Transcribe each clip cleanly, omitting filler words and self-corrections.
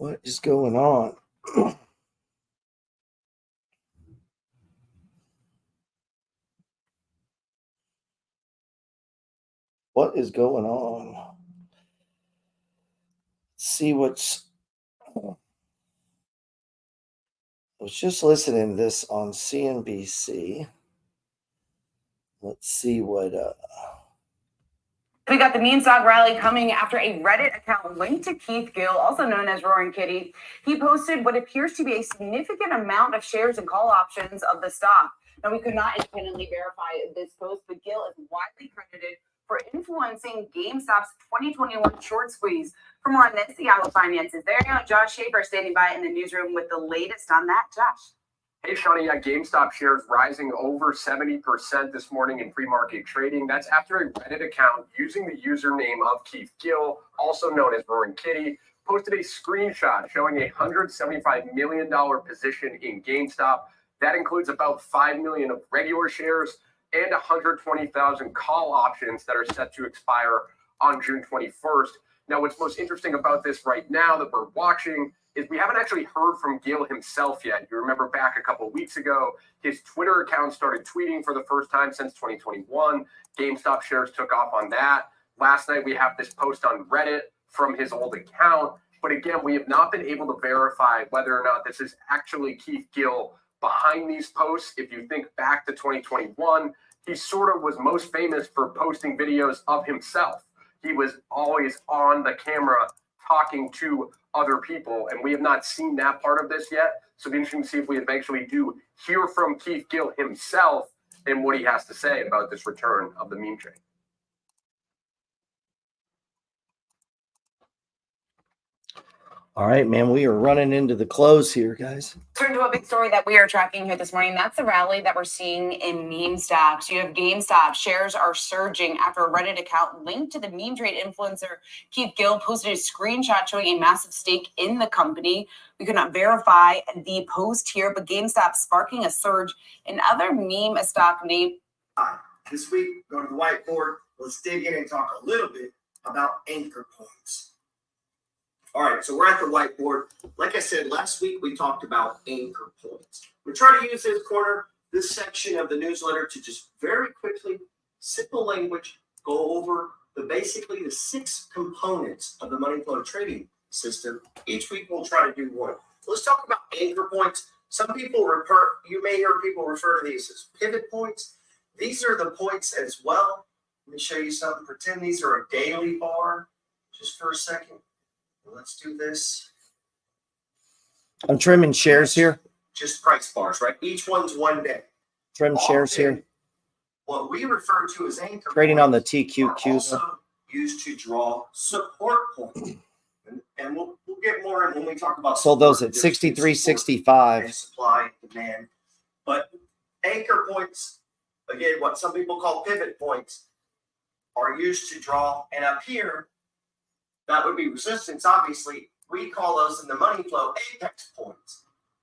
What is going on? What is going on? Let's see what's... I was just listening to this on CNBC. Let's see what... We got the meme stock rally coming after a Reddit account linked to Keith Gill, also known as Roaring Kitty. He posted what appears to be a significant amount of shares and call options of the stock. Now, we could not independently verify this post, but Gill is widely credited for influencing GameStop's 2021 short squeeze. For more on this, Yahoo Finances. There you go, Josh Schaefer standing by in the newsroom with the latest on that. Josh. Hey, Shawnee, GameStop shares rising over 70% this morning in pre-market trading. That's after a Reddit account using the username of Keith Gill, also known as Roaring Kitty, posted a screenshot showing a $175 million position in GameStop. That includes about 5 million of regular shares and 120,000 call options that are set to expire on June 21st. Now, what's most interesting about this right now that we're watching is we haven't actually heard from Gill himself yet. You remember back a couple of weeks ago, his Twitter account started tweeting for the first time since 2021. GameStop shares took off on that. Last night, we have this post on Reddit from his old account. But again, we have not been able to verify whether or not this is actually Keith Gill behind these posts. If you think back to 2021, he sort of was most famous for posting videos of himself. He was always on the camera talking to other people, and we have not seen that part of this yet. So it'll be interesting to see if we eventually do hear from Keith Gill himself and what he has to say about this return of the meme trade. All right, man, we are running into the close here, guys. Turn to a big story that we are tracking here this morning. That's the rally that we're seeing in meme stocks. You have GameStop. Shares are surging after a Reddit account linked to the meme trade influencer Keith Gill posted a screenshot showing a massive stake in the company. We could not verify the post here, but GameStop sparking a surge in other meme stock names. This week, go to the whiteboard. Let's dig in and talk a little bit about anchor points. All right, so we're at the whiteboard. Like I said, last week we talked about anchor points. We try to use this section of the newsletter to just very quickly, simple language, go over basically the 6 components of the money flow trading system. Each week we'll try to do one. So let's talk about anchor points. You may hear people refer to these as pivot points. These are the points as well. Let me show you something. Pretend these are a daily bar just for a second. Let's do this. I'm trimming shares here. Just price bars, right? Each one's one day. Trim shares here. What we refer to as anchor trading points on the Tqqq. Also used to draw support points. And we'll get more in when we talk about sold those at 63.65. Supply and demand. But anchor points, again, what some people call pivot points, are used to draw. And up here, that would be resistance. Obviously, we call those in the money flow apex points.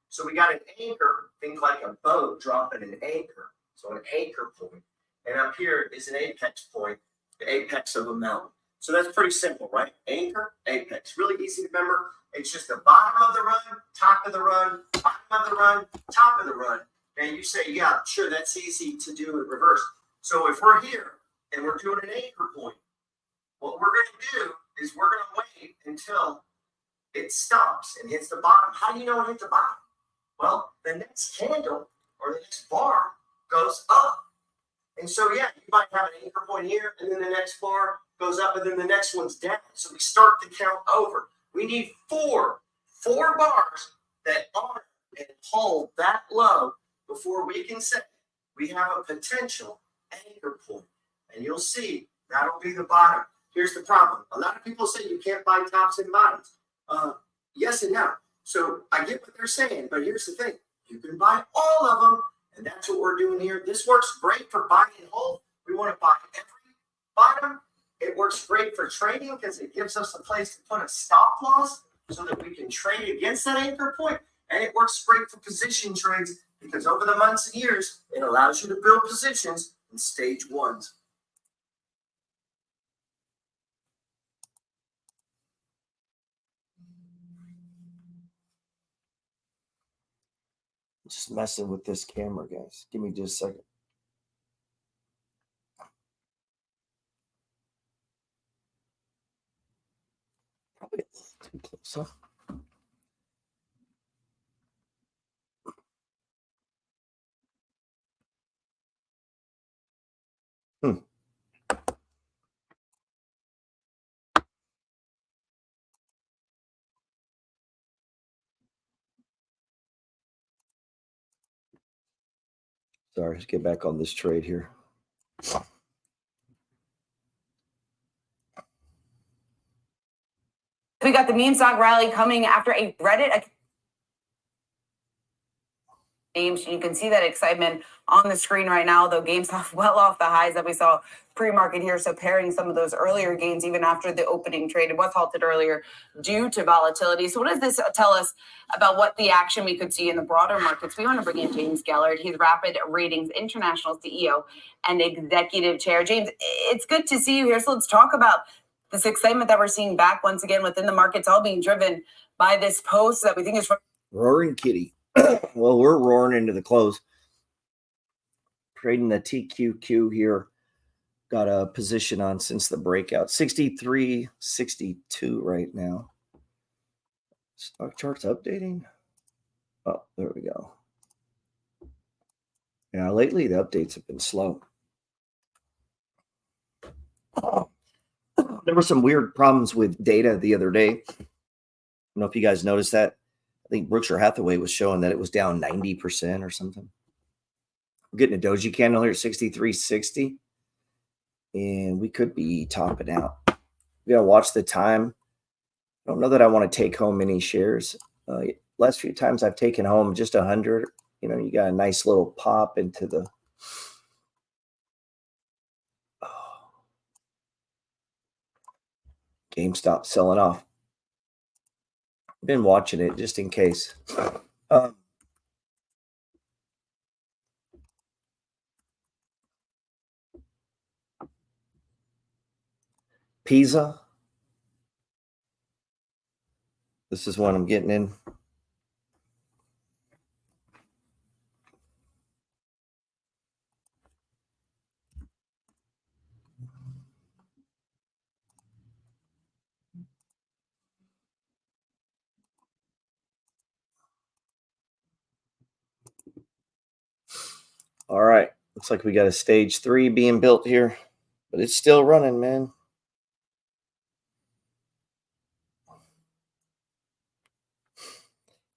So we got an anchor, think like a boat dropping an anchor. So an anchor point. And up here is an apex point, the apex of a mountain. So that's pretty simple, right? Anchor, apex. Really easy to remember. It's just the bottom of the run, top of the run, bottom of the run, top of the run. And you say, yeah, sure, that's easy to do in reverse. So if we're here and we're doing an anchor point, what we're going to do is we're going to wait until it stops and hits the bottom. How do you know it hit the bottom? Well, the next candle or the next bar goes up. And so, yeah, you might have an anchor point here, and then the next bar goes up, and then the next one's down. So we start to count over. We need four bars that honor and hold that low before we can say we have a potential anchor point. And you'll see that'll be the bottom. Here's the problem. A lot of people say you can't buy tops and bottoms. Yes and no. So I get what they're saying, but here's the thing. You can buy all of them, and that's what we're doing here. This works great for buy and hold. We want to buy every bottom. It works great for trading because it gives us a place to put a stop loss so that we can trade against that anchor point. And it works great for position trades because over the months and years, it allows you to build positions in stage ones. Just messing with this camera, guys. Give me just a second. Probably a little too close, huh? Sorry, let's get back on this trade here. We got the meme stock rally coming after a Reddit names. You can see that excitement on the screen right now, though GameStop well off the highs that we saw pre-market here. So pairing some of those earlier gains even after the opening trade, it was halted earlier due to volatility. So what does this tell us about what the action we could see in the broader markets? We want to bring in James Gellert. He's Rapid Ratings International CEO and Executive Chair. James, it's good to see you here. So let's talk about this excitement that we're seeing back once again within the markets, all being driven by this post that we think is from Roaring Kitty. Well, we're roaring into the close. Trading the Tqqq here. Got a position on since the breakout. 63.62 right now. Stock charts updating. Oh, there we go. Yeah, lately the updates have been slow. There were some weird problems with data the other day. I don't know if you guys noticed that. I think Berkshire Hathaway was showing that it was down 90% or something. We're getting a doji candle here at 63.60. And we could be topping out. We got to watch the time. I don't know that I want to take home any shares. Last few times I've taken home just 100. You know, you got a nice little pop into the GameStop selling off. Been watching it just in case. Pizza. This is what I'm getting in. All right. Looks like we got a stage 3 being built here, but it's still running, man.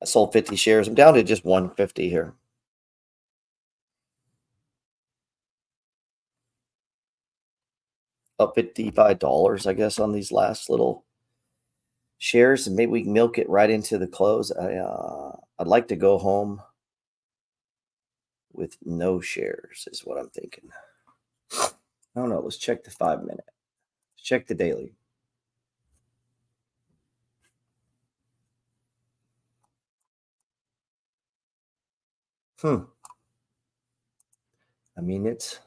I sold 50 shares. I'm down to just 150 here. Up $55, I guess, on these last little shares, and maybe we can milk it right into the close. I'd like to go home with no shares is what I'm thinking. I don't know. Let's check the 5-minute. Let's check the daily. I mean, it's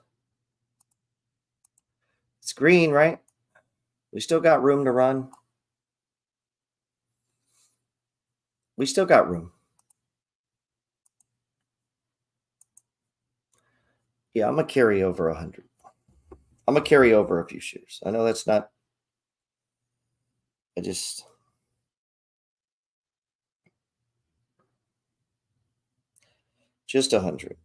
green, right? We still got room to run. We still got room. Yeah, I'm going to carry over 100. I'm going to carry over a few shares. I know that's not, just 100.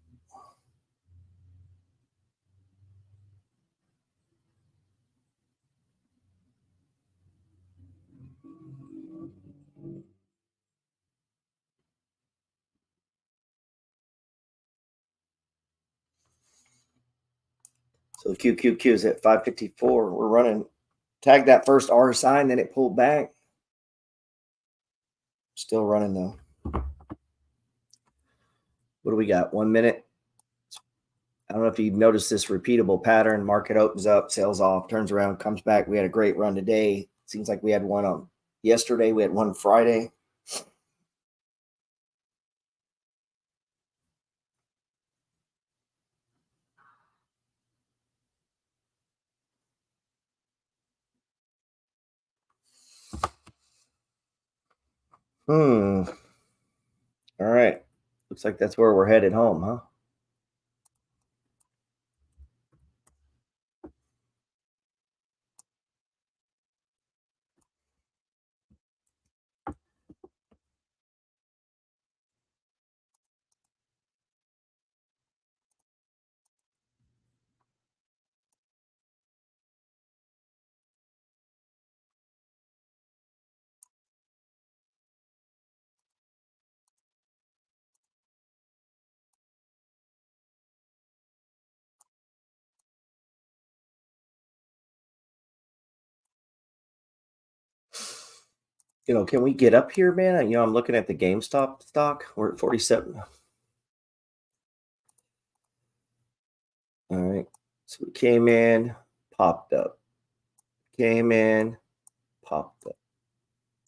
So the QQQ is at 554. We're running, tagged that first R sign, then it pulled back. Still running though. What do we got? 1 minute. I don't know if you've noticed this repeatable pattern. Market opens up, sells off, turns around, comes back. We had a great run today. Seems like we had one on yesterday. We had one Friday. All right. Looks like that's where we're headed home, huh? You know, can we get up here, man? You know, I'm looking at the GameStop stock. We're at 47. All right. So we came in, popped up. Came in, popped up.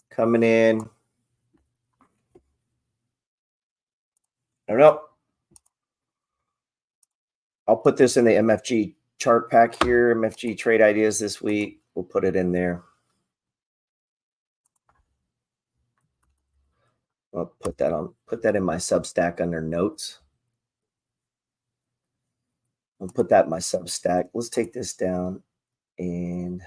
Coming in. I don't know. I'll put this in the MFG chart pack here. MFG trade ideas this week. We'll put it in there. I'll put that in my Substack under notes. I'll put that in my Substack. Let's take this down and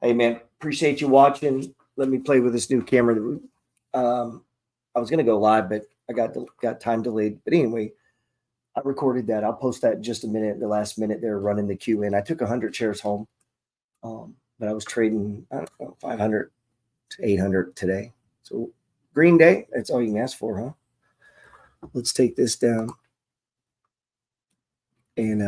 hey man, appreciate you watching. Let me play with this new camera. I was gonna go live, but I got time delayed. But anyway, I recorded that. I'll post that in just a minute. The last minute they're running the queue in. I took 100 shares home, but I was trading, I don't know, 500 to 800 today. So green day, that's all you can ask for, huh? Let's take this down and